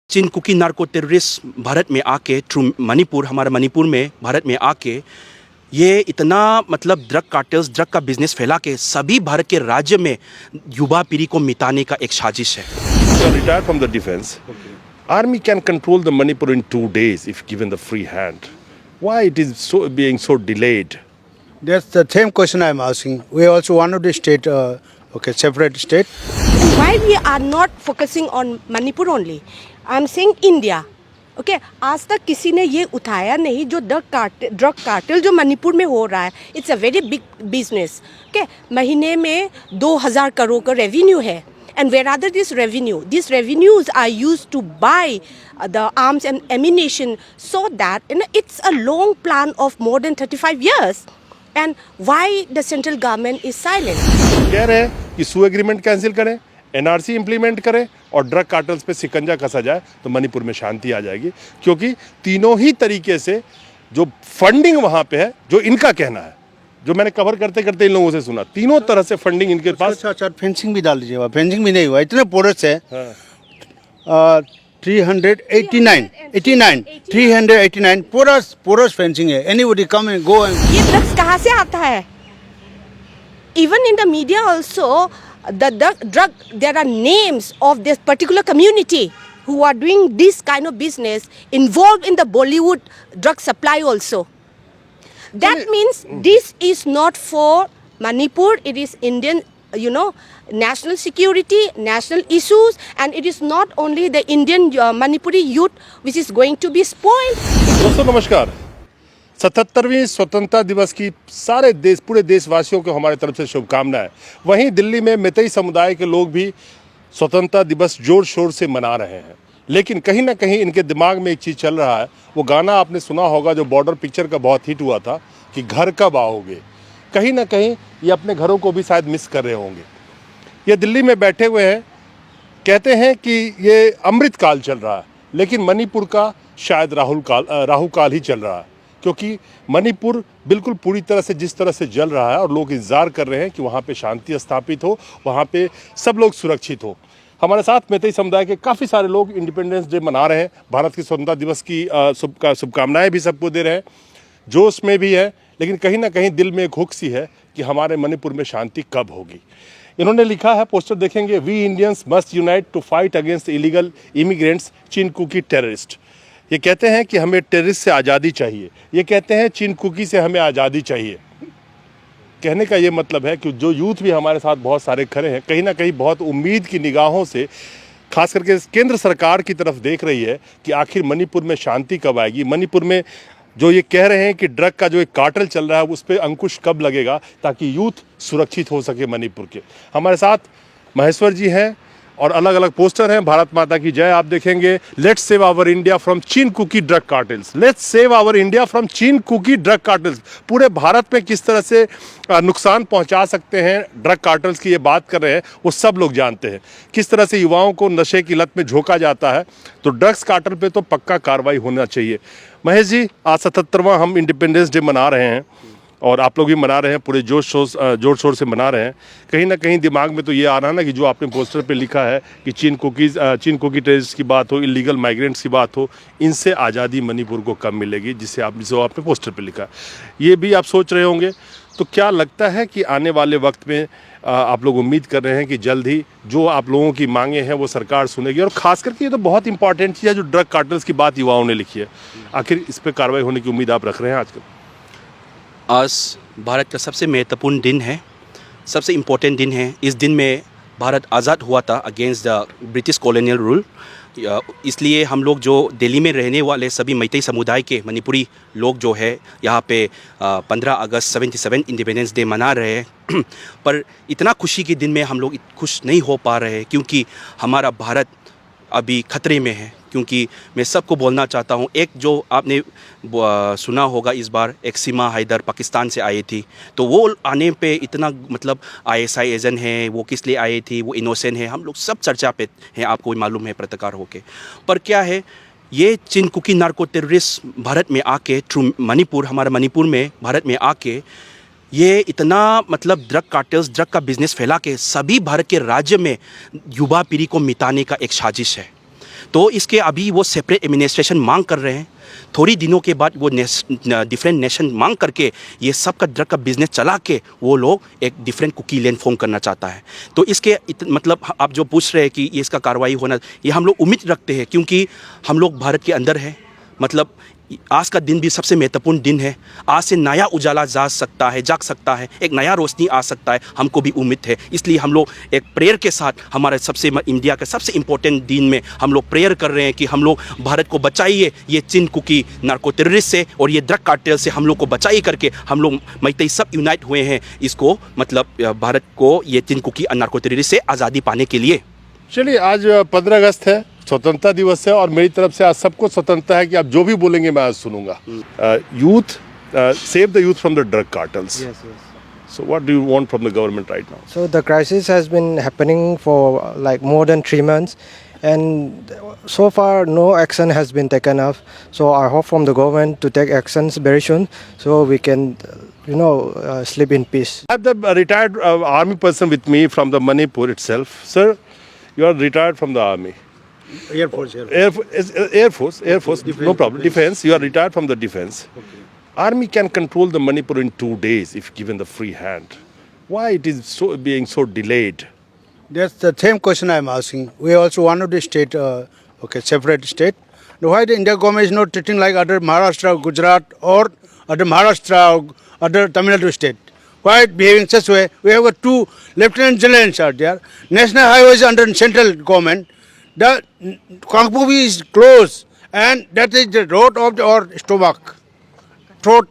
चिनकुकी narco terrorist Bharat में आके through Manipur, हमारे मणिपुर में भारत में आके ये इतना मतलब ड्रग कार्टेल्स, ड्रग का बिजनेस फैला के सभी भारत के राज्य में युवा पीढ़ी को मिटाने का एक साजिश है। Retired from the defense. Okay. Army can control the Manipur in 2 days if given the free hand. Why it is so being so delayed? That's the same question I'm asking. We also wanted to state, separate state. Why we are not focusing on Manipur only? I'm saying India. Okay, आज तक किसी ने ये उठाया नहीं जो drug cartel जो मणिपुर में हो रहा है. It's a very big business. Okay, महीने में 2000 करोड़ का रेवेन्यू है. And where other this revenue? These revenues are used to buy the arms and ammunition, so that it's a long plan of more than 35 years. And why the central government is silent? कह रहे हैं कि सू agreement cancel करें, NRC implement करें और drug cartels पे सिकंजा कसा जाए तो मणिपुर में शांति आ जाएगी, क्योंकि तीनों ही तरीके से जो फंडिंग वहाँ पे है, जो इनका कहना है, जो मैंने कवर करते करते इन लोगों से सुना, तीनों तरह से फंडिंग इनके पास। अच्छा, फेंसिंग भी डाल दीजिएगा। फेंसिंग भी नहीं हुआ, इतने पोरस है। 389 पोरस फेंसिंग है। Anybody come and go. ये ड्रग्स कहाँ से आता है? Even in the media also, the drug, there are names of this particular community who are doing this kind of business, involved in the Bollywood drug supply also. That means this is not for Manipur, it is Indian, national security, national issues, and it is not only the Indian Manipuri youth which is going to be spoiled. दोस्तों नमस्कार। 77वीं स्वतंत्रता दिवस की पूरे देशवासियों को हमारे तरफ से शुभकामनाएं। वहीं दिल्ली में मैतेई समुदाय के लोग भी स्वतंत्रता दिवस जोर शोर से मना रहे हैं, लेकिन कहीं ना कहीं इनके दिमाग में एक चीज़ चल रहा है। वो गाना आपने सुना होगा जो बॉर्डर पिक्चर का बहुत हिट हुआ था कि घर कब आओगे। कहीं ना कहीं ये अपने घरों को भी शायद मिस कर रहे होंगे। ये दिल्ली में बैठे हुए हैं, कहते हैं कि ये अमृत काल चल रहा है, लेकिन मणिपुर का शायद राहु काल ही चल रहा है, क्योंकि मणिपुर बिल्कुल पूरी तरह से जिस तरह से जल रहा है और लोग इंतज़ार कर रहे हैं कि वहाँ पे शांति स्थापित हो, वहाँ पे सब लोग सुरक्षित हो। हमारे साथ मैतेई समुदाय के काफ़ी सारे लोग इंडिपेंडेंस डे मना रहे हैं, भारत की स्वतंत्रता दिवस की शुभकामनाएं भी सबको दे रहे हैं, जोश में भी है, लेकिन कहीं ना कहीं दिल में एक हुक सी है कि हमारे मणिपुर में शांति कब होगी। इन्होंने लिखा है, पोस्टर देखेंगे, we Indians must unite to fight against illegal immigrants चिनकुकी terrorist. ये कहते हैं कि हमें टेररिस्ट से आज़ादी चाहिए। ये कहते हैं चिनकुकी से हमें आज़ादी चाहिए। कहने का ये मतलब है कि जो यूथ भी हमारे साथ बहुत सारे खड़े हैं, कहीं ना कहीं बहुत उम्मीद की निगाहों से खास करके केंद्र सरकार की तरफ देख रही है कि आखिर मणिपुर में शांति कब आएगी। मणिपुर में जो ये कह रहे हैं कि ड्रग का जो एक कार्टेल चल रहा है उस पर अंकुश कब लगेगा, ताकि यूथ सुरक्षित हो सके मणिपुर के। हमारे साथ महेश्वर जी हैं और अलग अलग पोस्टर हैं। भारत माता की जय आप देखेंगे। Let's save our India from चिनकुकी drug cartels. Let's save our India from चिनकुकी drug cartels. पूरे भारत में किस तरह से नुकसान पहुंचा सकते हैं ड्रग कार्टेल्स की ये बात कर रहे हैं, वो सब लोग जानते हैं। किस तरह से युवाओं को नशे की लत में झोंका जाता है, तो ड्रग्स कार्टेल पे तो पक्का कार्रवाई होना चाहिए। महेश जी, आज 77वां हम इंडिपेंडेंस डे मना रहे हैं और आप लोग भी मना रहे हैं, पूरे जोर शोर से मना रहे हैं। कहीं ना कहीं दिमाग में तो ये आ रहा है ना कि जो आपने पोस्टर पे लिखा है कि चिनकुकी टेररिस्ट की बात हो, इलीगल माइग्रेंट्स की बात हो, इनसे आज़ादी मणिपुर को कब मिलेगी, जिसे आपने पोस्टर पे लिखा। ये भी आप सोच रहे होंगे। तो क्या लगता है कि आने वाले वक्त में आप लोग उम्मीद कर रहे हैं कि जल्द ही जो आप लोगों की मांगे हैं वो सरकार सुनेगी? और ख़ास करके ये तो बहुत इंपॉर्टेंट चीज़ है जो ड्रग कार्टेल्स की बात युवाओं ने लिखी है, आखिर इस पर कार्रवाई होने की उम्मीद आप रख रहे हैं आजकल? आज भारत का सबसे महत्वपूर्ण दिन है, सबसे इम्पोर्टेंट दिन है। इस दिन में भारत आज़ाद हुआ था against the British colonial rule. इसलिए हम लोग जो दिल्ली में रहने वाले सभी मैतेई समुदाय के मणिपुरी लोग जो है यहाँ पे 15 अगस्त 77 इंडिपेंडेंस डे मना रहे हैं। पर इतना खुशी के दिन में हम लोग खुश नहीं हो पा रहे हैं, क्योंकि हमारा भारत अभी खतरे में है। क्योंकि मैं सबको बोलना चाहता हूँ, एक जो आपने सुना होगा, इस बार एक सीमा हैदर पाकिस्तान से आई थी, तो वो आने पे इतना मतलब ISI एजेंट है, वो किस लिए आई थी, वो इनोसेंट है, हम लोग सब चर्चा पे हैं, आपको मालूम है पत्रकार होके। पर क्या है, ये चिनकुकी नार्को टेररिस्ट भारत में आके थ्रू मणिपुर, हमारे मणिपुर में भारत में आके ये इतना मतलब ड्रग कार्टेल्स, ड्रग का बिजनेस फैला के सभी भारत के राज्य में युवा पीढ़ी को मिटाने का एक साजिश है। तो इसके अभी वो सेपरेट एडमिनिस्ट्रेशन मांग कर रहे हैं। थोड़ी दिनों के बाद वो डिफरेंट नेशन मांग करके ये सब का ड्रग का बिजनेस चला के वो लोग एक डिफरेंट कुकी लैंड फॉर्म करना चाहता है। तो इसके मतलब आप जो पूछ रहे हैं कि ये इसका कार्रवाई होना, ये हम लोग उम्मीद रखते हैं, क्योंकि हम लोग भारत के अंदर है। मतलब आज का दिन भी सबसे महत्वपूर्ण दिन है। आज से नया उजाला जाग सकता है, एक नया रोशनी आ सकता है, हमको भी उम्मीद है। इसलिए हम लोग एक प्रेयर के साथ हमारे इंडिया के सबसे इम्पोर्टेंट दिन में हम लोग प्रेयर कर रहे हैं कि हम लोग भारत को बचाइए ये चीन कुकी नार्को टेररिस्ट से और ये ड्रग कार्टेल से हम लोग को बचाइए करके हम लोग मैतेई सब यूनाइट हुए हैं इसको, मतलब भारत को ये चीन कुकी नार्को टेररिस्ट से आज़ादी पाने के लिए। चलिए, आज 15 अगस्त है, स्वतंत्रता दिवस है, और मेरी तरफ से आज सबको स्वतंत्रता है कि आप जो भी बोलेंगे मैं आज सुनूंगा। Youth, save the youth from the drug cartels. Yes, yes. So what do you want from the government right now? So the crisis has been happening for like more than 3 months, and so far no action has been taken up. So I hope from the government to take actions very soon, so we can, sleep in peace. I have the retired army person with me from the Manipur itself. Sir, you are retired from the army. Air Force. Air Force, no problem. Defense, you are retired from the defense. Army can control the Manipur in 2 days if given the free hand. Why it is being so delayed? That's the same question I'm asking. We also one of the state, separate state. Now, why the India government is not treating like other Maharashtra, Gujarat, or other Maharashtra, or other Tamil Nadu state? Why it behaving such way? We have got 2 lieutenant generals out there. National highway is under central government. The Kangpubi is closed, and that is the road of our stomach, throat,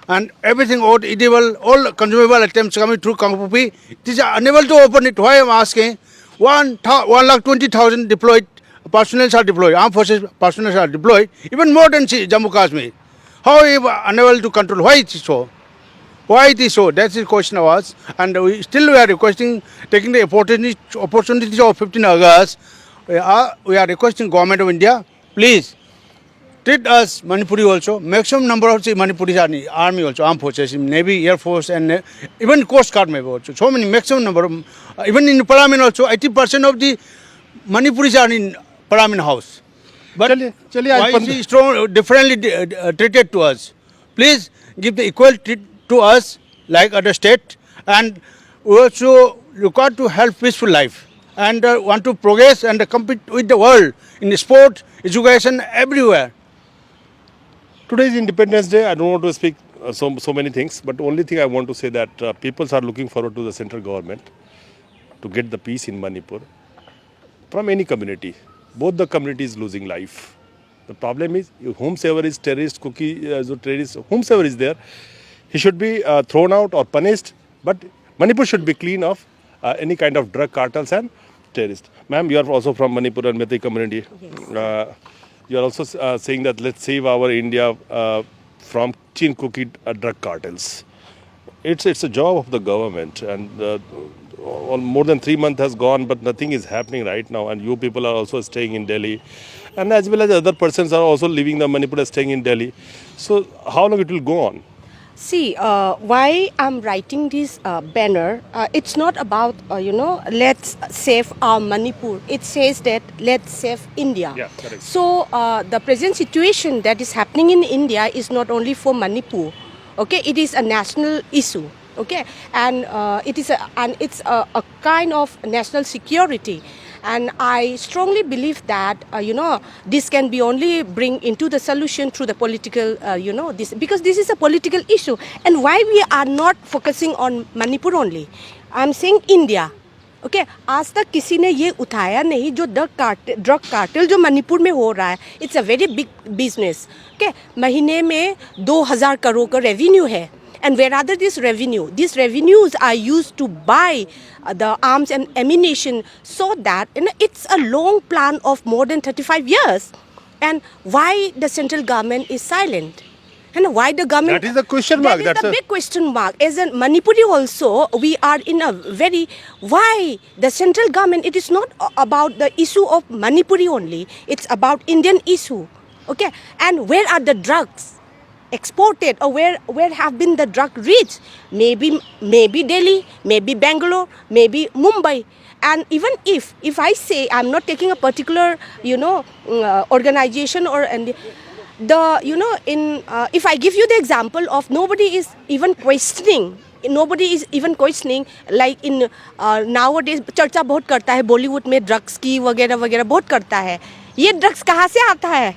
and everything out edible, all consumable items coming through Kangpubi. It is unable to open it. Why I am asking? 1,20,000 deployed personnel are deployed. Armed forces personnel are deployed. Even more than Jammu Kashmir. How are you unable to control? Why it is so? Why it is so? That's the question of us. And we are requesting, taking the opportunity of 15 August. We are requesting government of India, please treat us Manipuri also. Maximum number of Manipuris are in army also, armed forces, navy, air force, and even coast guard maybe also. So many maximum number of, even in Parliament also, 80% of the Manipuris are in Parliament house. But चलिए, why is he strong, differently treated to us? Please give the equal treat to us like other state, and we also require to help peaceful life and want to progress and compete with the world in sport, education, everywhere. Today is Independence Day. I don't want to speak so many things, but only thing I want to say that people are looking forward to the central government to get the peace in Manipur from any community. Both the communities losing life. The problem is, whomsoever is terrorist, terrorist, whomsoever is there, he should be thrown out or punished. But Manipur should be clean of any kind of drug cartels and terrorists. Ma'am, you are also from Manipur and Meitei community. Yes. You are also saying that let's save our India from Chin cookie drug cartels. It's a job of the government, and more than 3 months has gone, but nothing is happening right now. And you people are also staying in Delhi, and as well as other persons are also leaving the Manipur and staying in Delhi. So how long it will go on? See, why I'm writing this banner, it's not about, let's save our Manipur. It says that let's save India. Yeah, correct. So the present situation that is happening in India is not only for Manipur. Okay, it is a national issue. Okay, and it's a kind of national security. And I strongly believe that, this can be only bring into the solution through the political, because this is a political issue. And why we are not focusing on Manipur only? I'm saying India. Okay, आज तक किसी ने ये उठाया नहीं जो drug cartel जो मणिपुर में हो रहा है. It's a very big business. Okay, महीने में 2,000 करोड़ का रेवेन्यू है. And whereas this revenue, these revenues are used to buy the arms and ammunition, so that it's a long plan of more than 35 years. And why the central government is silent? And why the government... That is the question mark. That is the big question mark. As in Manipuri also, we are in a very... Why the central government, it is not about the issue of Manipuri only. It's about Indian issue. Okay? And where are the drugs? exported, or where have been the drug reached? Maybe Delhi, maybe Bangalore, maybe Mumbai. And even if I say, I'm not taking a particular organization, or and the if I give you the example of nobody is even questioning, like in nowadays चर्चा बहुत करता है बॉलीवुड में drugs की वगैरह वगैरह बहुत करता है. ये ड्रग्स कहाँ से आता है?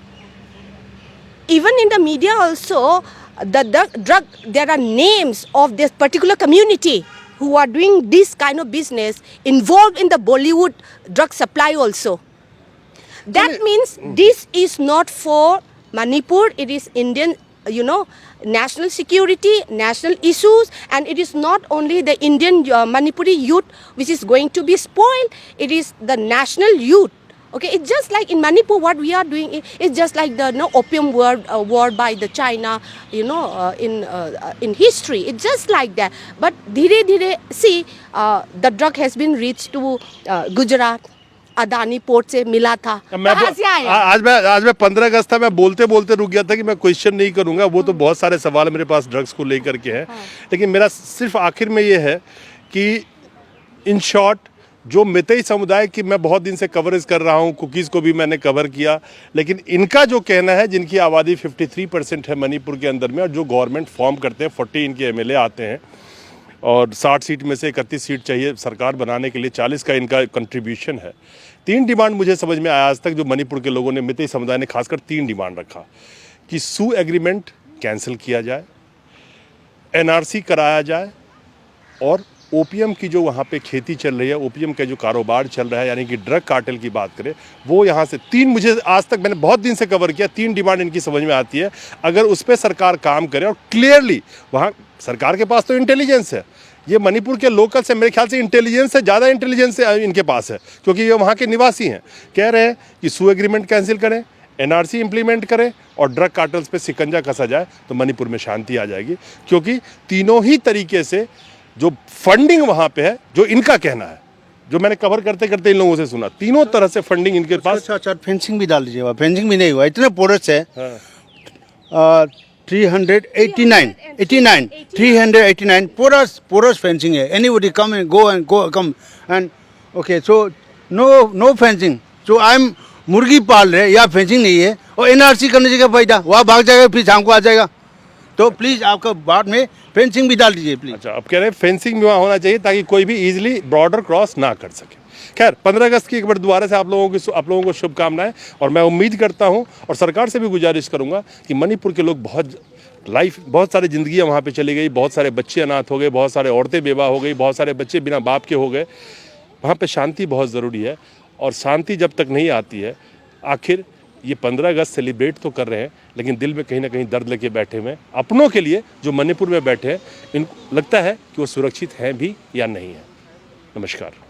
Even in the media also, there are names of this particular community who are doing this kind of business involved in the Bollywood drug supply also. That means this is not for Manipur, it is Indian, national security, national issues, and it is not only the Indian Manipuri youth which is going to be spoiled, it is the national youth. Okay, it's just like in Manipur, what we are doing is just like the opium war by the China, in history. It's just like that. But धीरे-धीरे, see, the drug has been reached to Gujarat. Adani port से मिला था. कहाँ से आया? आज मैं 15 अगस्त था, मैं बोलते बोलते रुक गया था कि मैं क्वेश्चन नहीं करूंगा, वो तो बहुत सारे सवाल मेरे पास ड्रग्स को लेकर के हैं. लेकिन मेरा सिर्फ आखिर में ये है कि इन शॉर्ट जो मितई समुदाय की मैं बहुत दिन से कवरेज कर रहा हूँ, कुकीज़ को भी मैंने कवर किया, लेकिन इनका जो कहना है, जिनकी आबादी 53% है मणिपुर के अंदर में, और जो गवर्नमेंट फॉर्म करते हैं, 40 इनके एमएलए आते हैं और 60 सीट में से 31 सीट चाहिए सरकार बनाने के लिए, 40 का इनका कंट्रीब्यूशन है. 3 डिमांड मुझे समझ में आया आज तक, जो मणिपुर के लोगों ने, मितई समुदाय ने खासकर 3 डिमांड रखा कि सू एग्रीमेंट कैंसिल किया जाए, एनआरसी कराया जाए, और ओपीएम की जो वहाँ पे खेती चल रही है, ओपीएम का जो कारोबार चल रहा है, यानी कि ड्रग कार्टेल की बात करें, वो यहाँ से 3, मुझे आज तक मैंने बहुत दिन से कवर किया, 3 डिमांड इनकी समझ में आती है. अगर उस पर सरकार काम करे और क्लियरली, वहाँ सरकार के पास तो इंटेलिजेंस है, ये मणिपुर के लोकल से मेरे ख्याल से इंटेलिजेंस से ज़्यादा इंटेलिजेंस इनके पास है, क्योंकि ये वहाँ के निवासी हैं. कह रहे हैं कि सू एग्रीमेंट कैंसिल करें, एनआरसी इंप्लीमेंट करें और ड्रग कार्टल्स पे सिकंजा कसा जाए, तो मणिपुर में शांति आ जाएगी. क्योंकि तीनों ही तरीके से जो फंडिंग वहाँ पे है, जो इनका कहना है, जो मैंने कवर करते करते इन लोगों से सुना, तीनों तरह से फंडिंग इनके पास. अच्छा, फेंसिंग भी डाल दीजिएगा. फेंसिंग भी नहीं हुआ, इतने पोरस है. 389 porous fencing है. Anybody come and come and okay, so no fencing. So I'm मुर्गी पाल रहे, या फेंसिंग नहीं है, और एनआरसी करने से क्या फायदा? वहाँ भाग जाएगा, फिर शाम को आ जाएगा. तो प्लीज आपका बाद में फेंसिंग भी डाल दीजिए प्लीज. अच्छा, अब कह रहे हैं फेंसिंग भी वहाँ होना चाहिए ताकि कोई भी इजीली बॉर्डर क्रॉस ना कर सके. खैर, 15 अगस्त की एक बार दोबारा से आप लोगों को शुभकामनाएं, और मैं उम्मीद करता हूं और सरकार से भी गुजारिश करूंगा कि मणिपुर के लोग बहुत सारी ज़िंदगियां वहां पे चली गई, बहुत सारे बच्चे अनाथ हो गए, बहुत सारे औरतें बेवा हो गई, बहुत सारे बच्चे बिना बाप के हो गए. वहाँ पे शांति बहुत ज़रूरी है, और शांति जब तक नहीं आती है, आखिर ये 15 अगस्त सेलिब्रेट तो कर रहे हैं, लेकिन दिल में कहीं ना कहीं दर्द लेके बैठे हुए हैं अपनों के लिए, जो मणिपुर में बैठे हैं. इनको लगता है कि वो सुरक्षित हैं भी या नहीं है. नमस्कार.